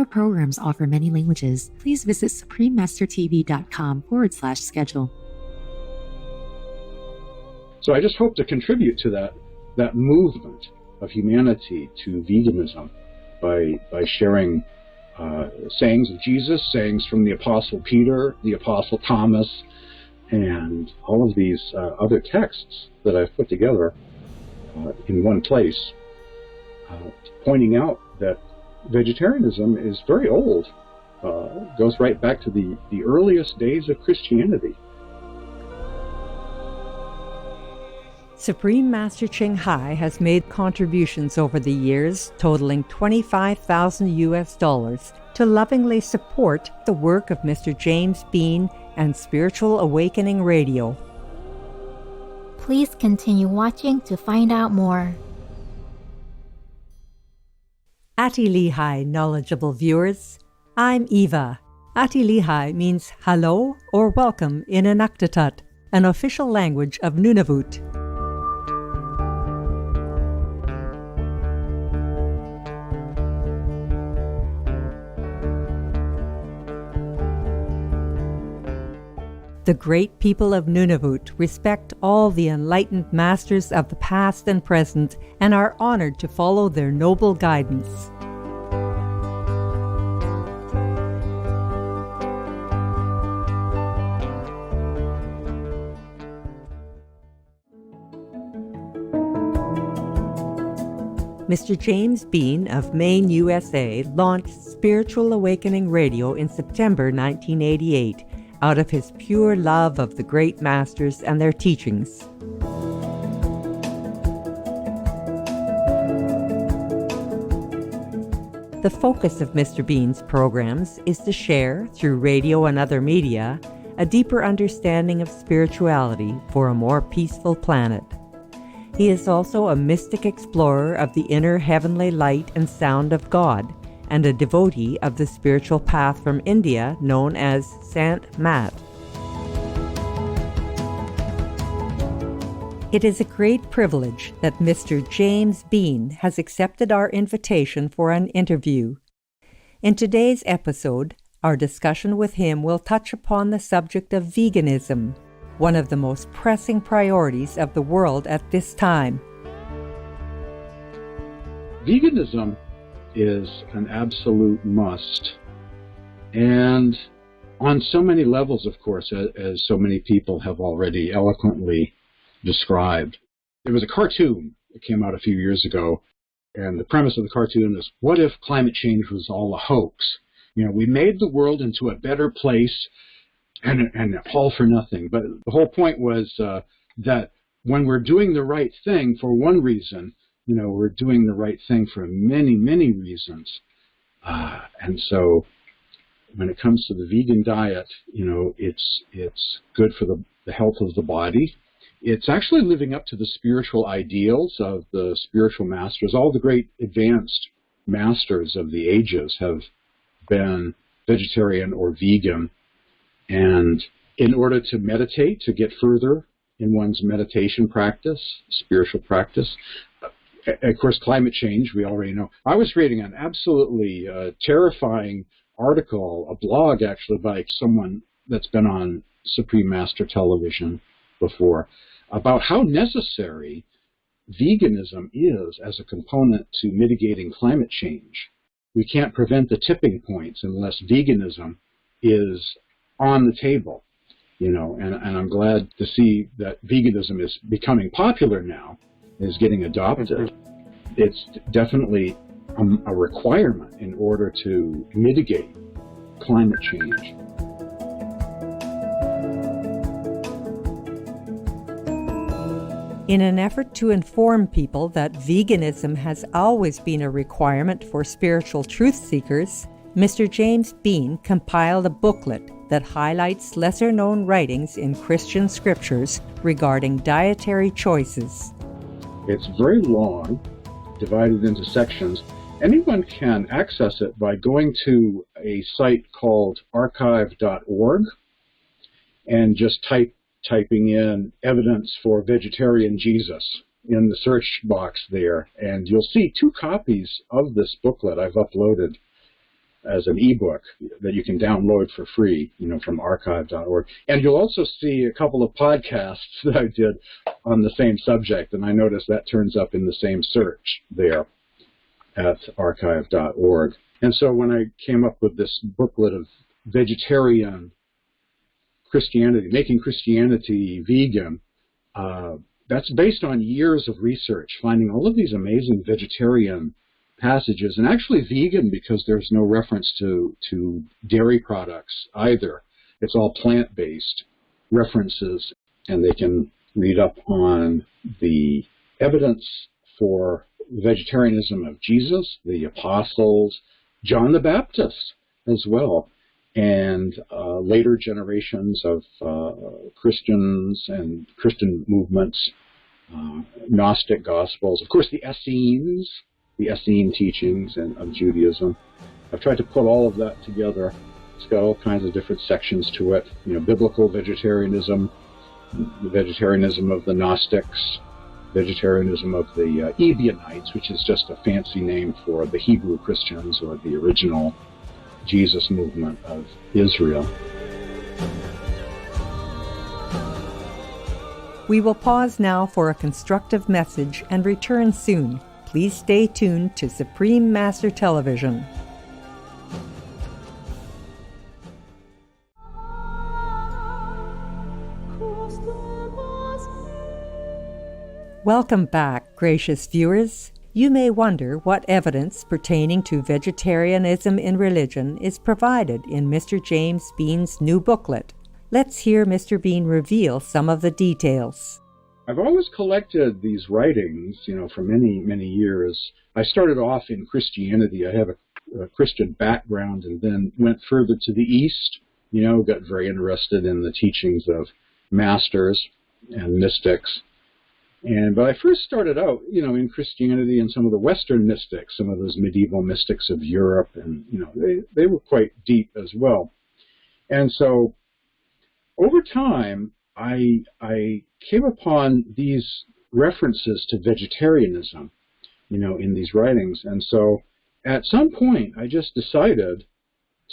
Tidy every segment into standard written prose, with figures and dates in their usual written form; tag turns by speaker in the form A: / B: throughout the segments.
A: Our programs offer many languages. Please visit suprememastertv.com/schedule.
B: So I just hope to contribute to that movement of humanity to veganism by sharing sayings of Jesus, sayings from the Apostle Peter, the Apostle Thomas, and all of these other texts that I've put together in one place, pointing out that vegetarianism is very old, goes right back to the earliest days of Christianity.
C: Supreme Master Ching Hai has made contributions over the years totaling $25,000 to lovingly support the work of Mr. James Bean and Spiritual Awakening Radio.
D: Please continue watching to find out more.
C: Ati Lihai, knowledgeable viewers. I'm Eva. Ati Lihai means hello or welcome in Inuktitut, an official language of Nunavut. The great people of Nunavut respect all the enlightened masters of the past and present and are honored to follow their noble guidance. Mr. James Bean of Maine, USA, launched Spiritual Awakening Radio in September 1988 out of his pure love of the great masters and their teachings. The focus of Mr. Bean's programs is to share, through radio and other media, a deeper understanding of spirituality for a more peaceful planet. He is also a mystic explorer of the inner heavenly light and sound of God, and a devotee of the spiritual path from India known as Sant Mat. It is a great privilege that Mr. James Bean has accepted our invitation for an interview. In today's episode, our discussion with him will touch upon the subject of veganism, one of the most pressing priorities of the world at this time.
B: Veganism is an absolute must, and on so many levels, of course, as so many people have already eloquently described. There was a cartoon that came out a few years ago, and the premise of the cartoon is, what if climate change was all a hoax? You know, we made the world into a better place, and all for nothing. But the whole point was that when we're doing the right thing for one reason, you know, we're doing the right thing for many, many reasons. And so when it comes to the vegan diet, you know, it's good for the health of the body. It's actually living up to the spiritual ideals of the spiritual masters. All the great advanced masters of the ages have been vegetarian or vegan. And in order to meditate, to get further in one's meditation practice, spiritual practice, of course, climate change, we already know. I was reading an absolutely terrifying article, a blog actually, by someone that's been on Supreme Master television before, about how necessary veganism is as a component to mitigating climate change. We can't prevent the tipping points unless veganism is on the table, you know, and I'm glad to see that veganism is becoming popular now, is getting adopted. It's definitely a requirement in order to mitigate climate change.
C: In an effort to inform people that veganism has always been a requirement for spiritual truth seekers, Mr. James Bean compiled a booklet that highlights lesser-known writings in Christian scriptures regarding dietary choices.
B: It's very long, divided into sections. Anyone can access it by going to a site called archive.org and just typing in evidence for vegetarian Jesus in the search box there, and you'll see 2 copies of this booklet I've uploaded. as an ebook that you can download for free, from archive.org. And you'll also see a couple of podcasts that I did on the same subject, and I noticed that turns up in the same search there at archive.org. And so when I came up with this booklet of vegetarian Christianity, making Christianity vegan, that's based on years of research, finding all of these amazing vegetarian passages, and actually vegan because there's no reference to dairy products either. It's all plant-based references, and they can read up on the evidence for vegetarianism of Jesus, the apostles, John the Baptist as well, and later generations of Christians and Christian movements, Gnostic Gospels, of course the Essene teachings of Judaism. I've tried to put all of that together. It's got all kinds of different sections to it. Biblical vegetarianism, the vegetarianism of the Gnostics, vegetarianism of the Ebionites, which is just a fancy name for the Hebrew Christians or the original Jesus movement of Israel.
C: We will pause now for a constructive message and return soon. Please stay tuned to Supreme Master Television. Welcome back, gracious viewers. You may wonder what evidence pertaining to vegetarianism in religion is provided in Mr. James Bean's new booklet. Let's hear Mr. Bean reveal some of the details.
B: I've always collected these writings, for many, many years. I started off in Christianity. I have a Christian background and then went further to the East, got very interested in the teachings of masters and mystics. But I first started out, in Christianity and some of the Western mystics, some of those medieval mystics of Europe, and, they were quite deep as well. And so over time, I came upon these references to vegetarianism, in these writings. And so at some point, I just decided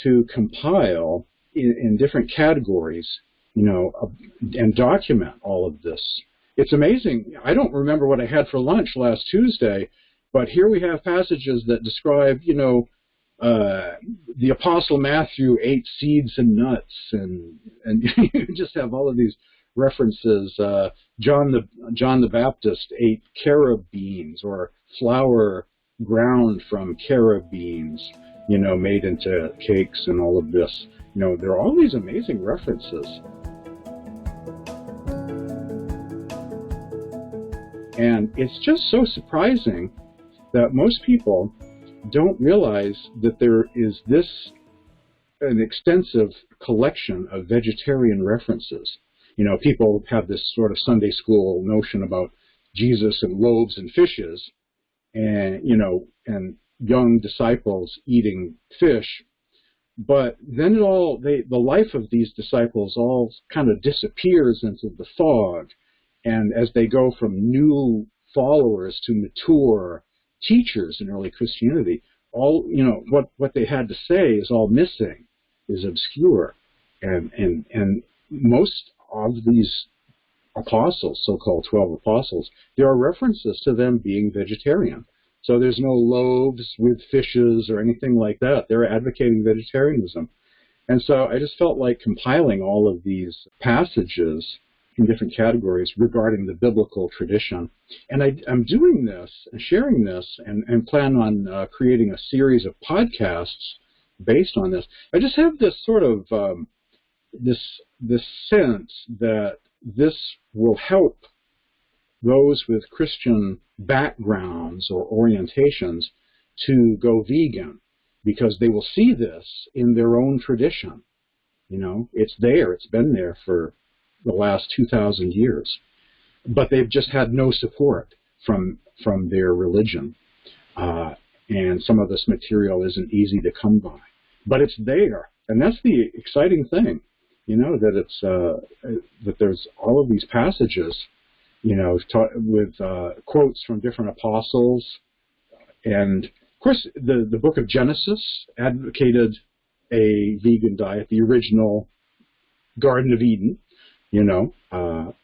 B: to compile in different categories, and document all of this. It's amazing. I don't remember what I had for lunch last Tuesday, but here we have passages that describe, the Apostle Matthew ate seeds and nuts, and you just have all of these references. John the Baptist ate carob beans, or flour ground from carob beans, made into cakes and all of this. There are all these amazing references. And it's just so surprising that most people don't realize that there is an extensive collection of vegetarian references. People have this sort of Sunday school notion about Jesus and loaves and fishes, and, and young disciples eating fish. But then the life of these disciples all kind of disappears into the fog. And as they go from new followers to mature teachers in early Christianity, all, what they had to say is all missing, is obscure. And most of these apostles, so-called 12 apostles, there are references to them being vegetarian. So there's no loaves with fishes or anything like that. They're advocating vegetarianism. And so I just felt like compiling all of these passages in different categories regarding the biblical tradition. And I'm doing this and sharing this and plan on creating a series of podcasts based on this. I just have this sort of this sense that this will help those with Christian backgrounds or orientations to go vegan, because they will see this in their own tradition. It's there. It's been there for the last 2,000 years, but they've just had no support from their religion, and some of this material isn't easy to come by, but it's there, and that's the exciting thing, that it's that there's all of these passages, with quotes from different apostles, and course, the book of Genesis advocated a vegan diet, the original Garden of Eden.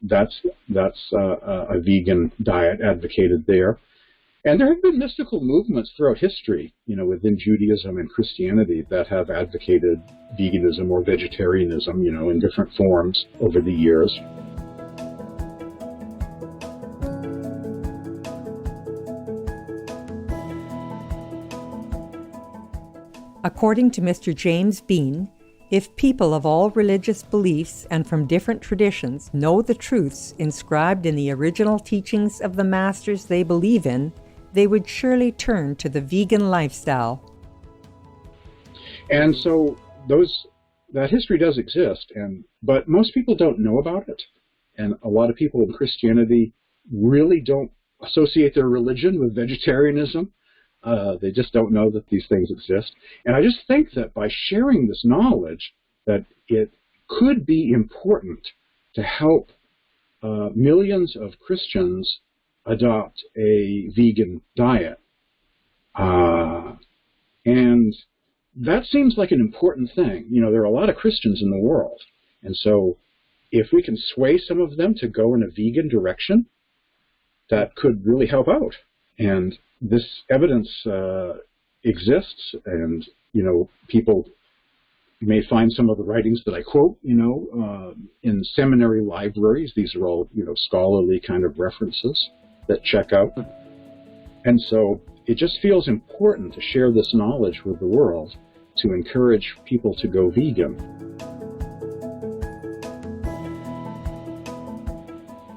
B: That's a vegan diet advocated there. And there have been mystical movements throughout history, within Judaism and Christianity that have advocated veganism or vegetarianism, in different forms over the years.
C: According to Mr. James Bean, if people of all religious beliefs and from different traditions know the truths inscribed in the original teachings of the masters they believe in, they would surely turn to the vegan lifestyle.
B: And so that history does exist, but most people don't know about it. And a lot of people in Christianity really don't associate their religion with vegetarianism. They just don't know that these things exist. And I just think that by sharing this knowledge, that it could be important to help millions of Christians adopt a vegan diet. And that seems like an important thing. There are a lot of Christians in the world. And so if we can sway some of them to go in a vegan direction, that could really help out. And this evidence exists, and people may find some of the writings that I quote, in seminary libraries. These are all scholarly kind of references that check out. And so it just feels important to share this knowledge with the world to encourage people to go vegan.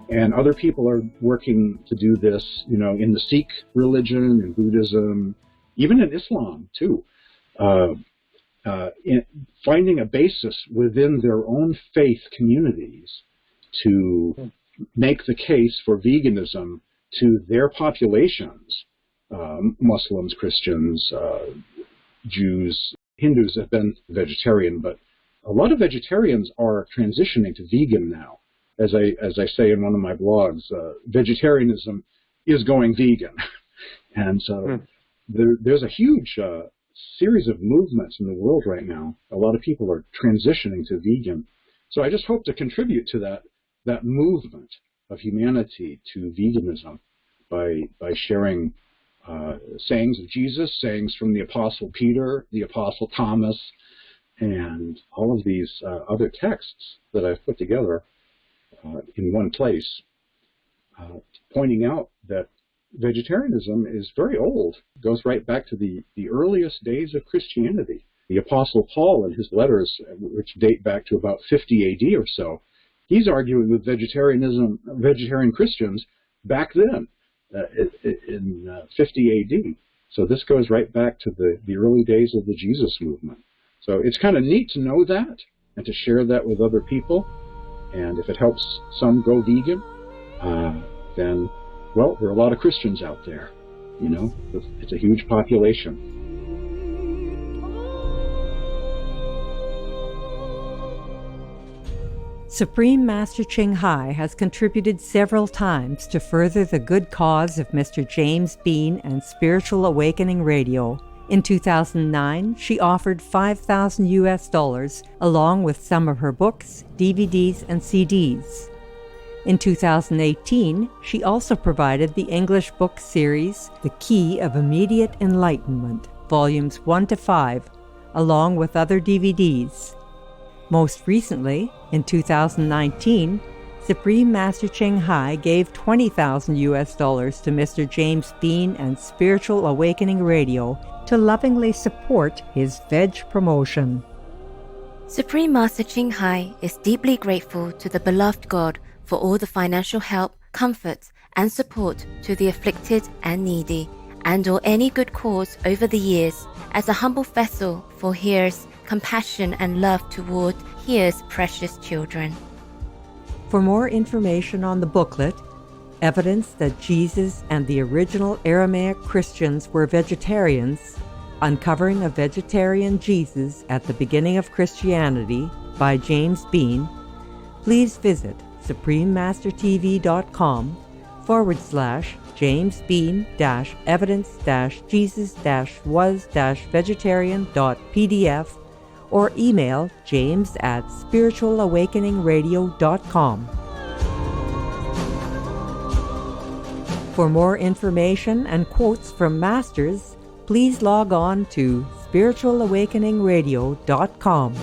B: And other people are working to do this, in the Sikh religion, in Buddhism, even in Islam, too. In finding a basis within their own faith communities to make the case for veganism to their populations, Muslims, Christians, Jews, Hindus have been vegetarian, but a lot of vegetarians are transitioning to vegan now. As I say in one of my blogs, vegetarianism is going vegan. And so there's a huge series of movements in the world right now. A lot of people are transitioning to vegan. So I just hope to contribute to that movement of humanity to veganism by sharing sayings of Jesus, sayings from the Apostle Peter, the Apostle Thomas, and all of these other texts that I've put together in one place, pointing out that vegetarianism is very old. It goes right back to the earliest days of Christianity. The Apostle Paul, in his letters, which date back to about 50 AD or so, he's arguing with vegetarian Christians back then, in 50 AD. So this goes right back to the early days of the Jesus movement. So it's kind of neat to know that and to share that with other people. And if it helps some go vegan, then, well, there are a lot of Christians out there. It's a huge population.
C: Supreme Master Ching Hai has contributed several times to further the good cause of Mr. James Bean and Spiritual Awakening Radio. In 2009, she offered $5,000 along with some of her books, DVDs, and CDs. In 2018, she also provided the English book series, The Key of Immediate Enlightenment, Volumes 1 to 5, along with other DVDs. Most recently, in 2019, Supreme Master Ching Hai gave $20,000 to Mr. James Bean and Spiritual Awakening Radio to lovingly support his veg promotion.
E: Supreme Master Ching Hai is deeply grateful to the beloved God for all the financial help, comfort, and support to the afflicted and needy, and or any good cause over the years, as a humble vessel for His compassion and love toward His precious children.
C: For more information on the booklet, Evidence that Jesus and the original Aramaic Christians were vegetarians, Uncovering a Vegetarian Jesus at the Beginning of Christianity by James Bean, please visit suprememastertv.com/ james-bean-evidence-jesus-was-vegetarian.pdf or email james@spiritualawakeningradio.com. For more information and quotes from masters, please log on to spiritualawakeningradio.com.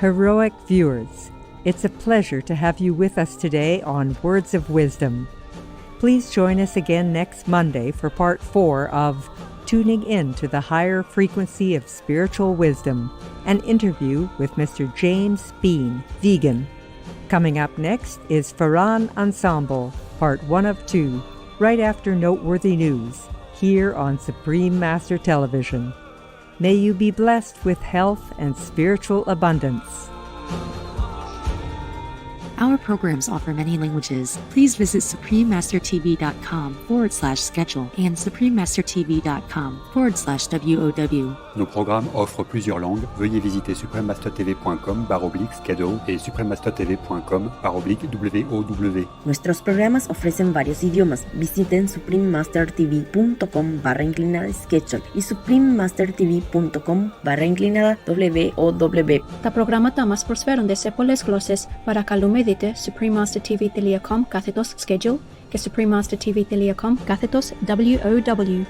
C: Heroic viewers, it's a pleasure to have you with us today on Words of Wisdom. Please join us again next Monday for Part 4 of Tuning In to the Higher Frequency of Spiritual Wisdom, an interview with Mr. James Bean, vegan. Coming up next is Farhan Ensemble, Part 1 of 2, right after Noteworthy News, here on Supreme Master Television. May you be blessed with health and spiritual abundance.
A: Our programs offer many languages. Please visit suprememastertv.com/schedule and suprememastertv.com/WOW.
F: Nos programmes offrent plusieurs langues. Veuillez visiter suprememastertv.com/schedule y suprememastertv.com/WOW.
G: Nuestros programas ofrecen varios idiomas. Visiten suprememastertv.com/schedule y suprememastertv.com/WOW.
H: Τα προγράμματα μας προσφέρονται σε πολλές γλώσσες. Παρακαλούμε δείτε suprememastertv.com/schedule και suprememastertv.com/WOW.